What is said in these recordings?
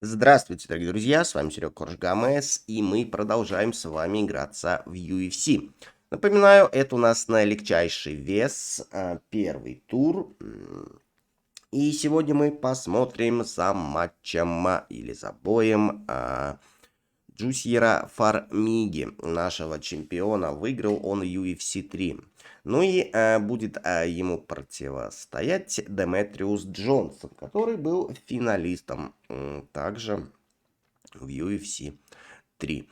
Здравствуйте, дорогие друзья, с вами Серега Коржгамес, и мы продолжаем с вами играться в UFC. Напоминаю, это у нас наилегчайший вес, первый тур. И сегодня мы посмотрим за матчем или за боем Jussiera Formiги, нашего чемпиона. Выиграл он UFC 3. Ну и будет ему противостоять Demetrious Johnson, который был финалистом также в UFC 3.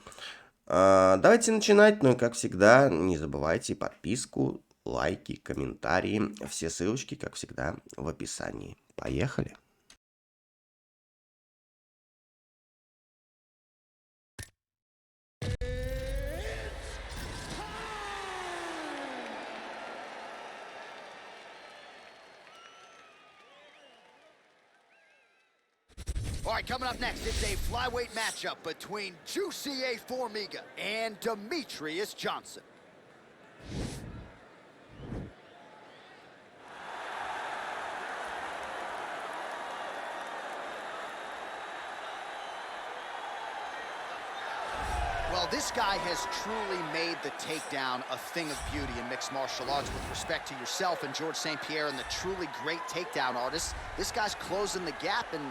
Давайте начинать. Ну и как всегда, не забывайте подписку, лайки, комментарии. Все ссылочки, как всегда, в описании. Поехали! All right, coming up next, it's a flyweight matchup between Jussier Formiga and Demetrious Johnson. Well, this guy has truly made the takedown a thing of beauty in mixed martial arts. With respect to yourself and George St. Pierre and the truly great takedown artists, this guy's closing the gap and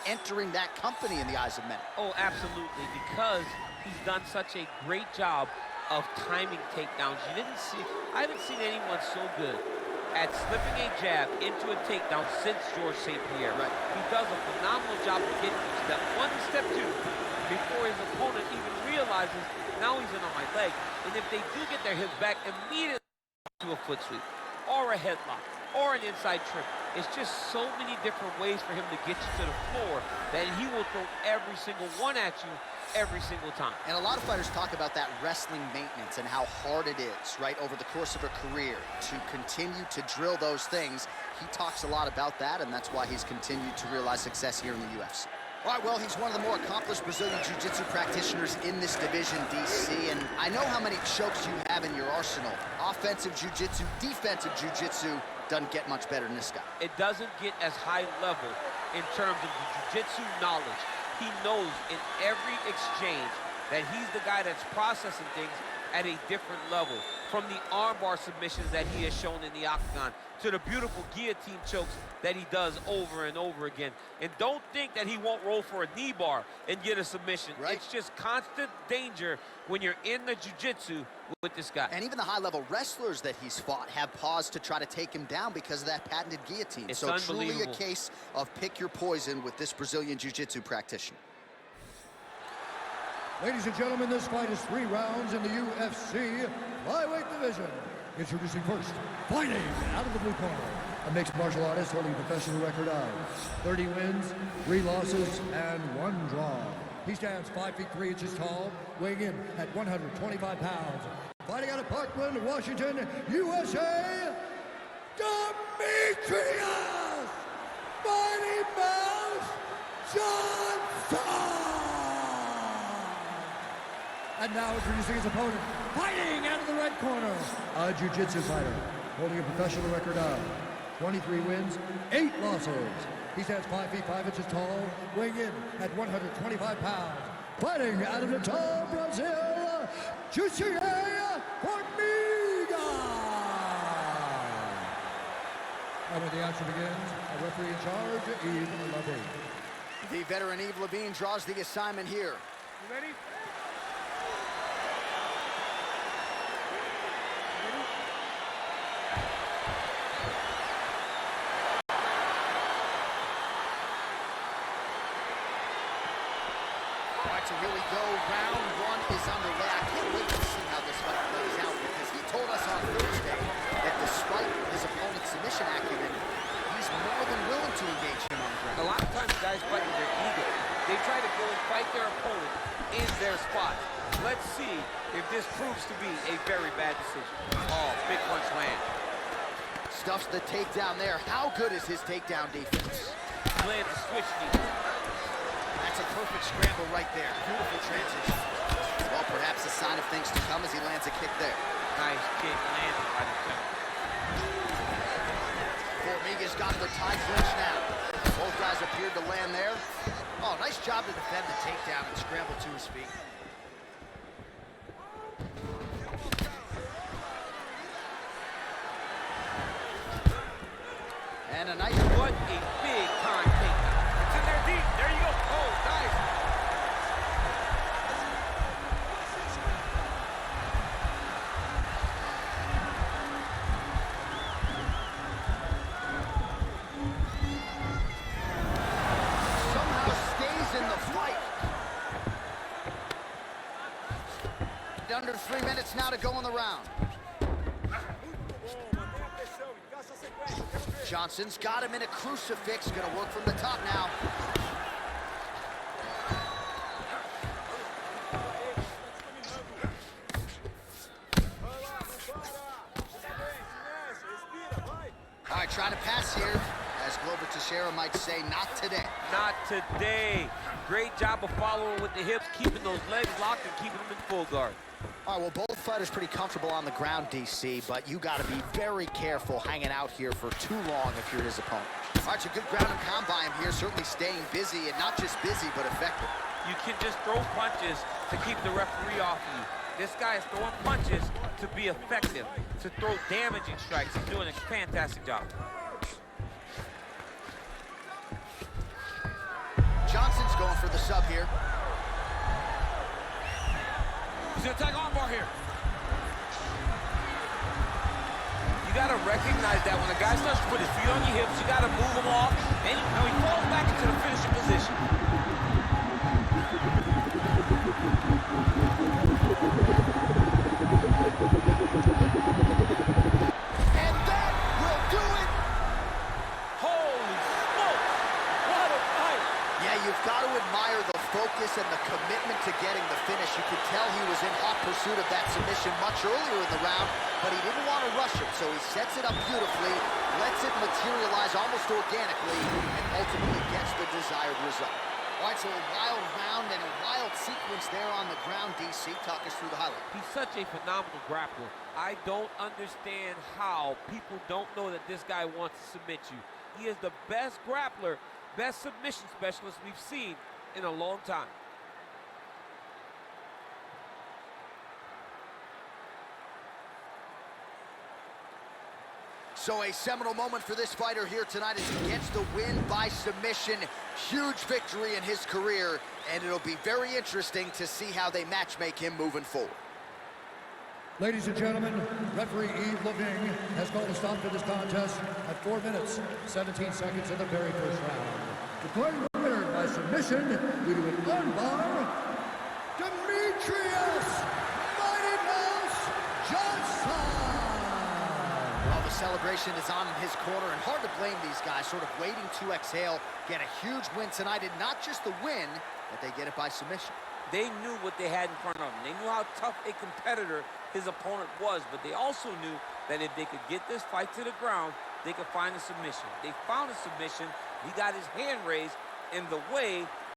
entering that company in the eyes of many. Oh, absolutely, because he's done such a great job of timing takedowns. I haven't seen anyone so good at slipping a jab into a takedown since George St. Pierre. Right. He does a phenomenal job of getting to step one and step two before his opponent even realizes now he's in on my leg. And if they do get their hips back, immediately to a foot sweep or a headlock or an inside trip. It's just so many different ways for him to get you to the floor that he will throw every single one at you every single time. And a lot of fighters talk about that wrestling maintenance and how hard it is, right, over the course of a career to continue to drill those things. He talks a lot about that, and that's why he's continued to realize success here in the UFC. All right, well, he's one of the more accomplished Brazilian Jiu-Jitsu practitioners in this division, DC, and I know how many chokes you have in your arsenal. Offensive Jiu-Jitsu, defensive Jiu-Jitsu, doesn't get much better than this guy. It doesn't get as high level in terms of the jiu-jitsu knowledge. He knows in every exchange that he's the guy that's processing things at a different level. From the armbar submissions that he has shown in the octagon to the beautiful guillotine chokes that he does over and over again. And don't think that he won't roll for a knee bar and get a submission. Right. It's just constant danger when you're in the jiu-jitsu with this guy. And even the high-level wrestlers that he's fought have paused to try to take him down because of that patented guillotine. It's so truly a unbelievable. case of pick your poison with this Brazilian Jiu-Jitsu practitioner. Ladies and gentlemen, this fight is 3 rounds in the UFC flyweight division. Introducing first, fighting out of the blue corner, a mixed martial artist holding a professional record of 30 wins, 3 losses, and 1 draw. He stands 5 feet 3 inches tall, weighing in at 125 pounds. Fighting out of Parkland, Washington, USA, Demetrious Mighty Mouse Johnson! And now introducing his opponent, fighting out of the red corner, a jiu-jitsu fighter, holding a professional record of 23 wins, 8 losses. He stands 5 feet 5 inches tall, weighing in at 125 pounds. Fighting out of Natal, Brazil, Jussier Formiga! And when the action begins, a referee in charge, Yves Levine. The veteran Yves Levine draws the assignment here. You ready? To really go, round 1 is underway. I can't wait to see how this fight plays out because he told us on Thursday that despite his opponent's submission acumen, he's more than willing to engage him on the ground. A lot of times guys fight with their ego. They try to go and fight their opponent in their spot. Let's see if this proves to be a very bad decision. Oh, big punch land. Stuffs the takedown there. How good is his takedown defense? Lands a switch knee. That's a perfect scramble right there. Beautiful transition. Well, perhaps a sign of things to come as he lands a kick there. Nice kick landed by the center. Formiga's got the tie clinch now. Both guys appeared to land there. Oh, nice job to defend the takedown and scramble to his feet. And a nice... What a big time takedown. It's in there deep. There you go. Oh, nice. Somehow stays in the fight. Under 3 minutes now to go in the round. Johnson's got him in a crucifix. Gonna work from the top now. All right, trying to pass here. As Glover Teixeira might say, not today. Not today. Great job of following with the hips, keeping those legs locked and keeping them in full guard. All right, well, both fighters pretty comfortable on the ground, DC, but you got to be very careful hanging out here for too long if you're his opponent. All right, it's a good ground and pound by him here, certainly staying busy, and not just busy, but effective. You can just throw punches to keep the referee off of you. This guy is throwing punches to be effective, to throw damaging strikes. He's doing a fantastic job. Johnson's going for the sub here. He's gonna attack armbar here. You gotta recognize that when a guy starts to put his feet on your hips, you gotta move him off, and he falls back into the finishing position. And that will do it. Holy smokes! What a fight! Yeah, you've got to admire the focus and the commitment to getting the finish. You could tell he was in hot pursuit of that submission much earlier in the round, but he didn't want to rush it, so he sets it up beautifully, lets it materialize almost organically, and ultimately gets the desired result. All right, so a wild round and a wild sequence there on the ground, DC. Talk us through the highlight. He's such a phenomenal grappler. I don't understand how people don't know that this guy wants to submit you. He is the best grappler, best submission specialist we've seen in a long time. So a seminal moment for this fighter here tonight as he gets the win by submission. Huge victory in his career, and it'll be very interesting to see how they matchmake him moving forward. Ladies and gentlemen, referee Yves Leving has called a stop to this contest at 4 minutes, 17 seconds in the very first round. Declaring the winner by submission due to an armbar, Demetrious Johnson! Well, the celebration is on in his corner, and hard to blame these guys, sort of waiting to exhale, get a huge win tonight, and not just the win, but they get it by submission. They knew what they had in front of them. They knew how tough a competitor his opponent was, but they also knew that if they could get this fight to the ground, they could find a submission. They found a submission. He got his hand raised in the way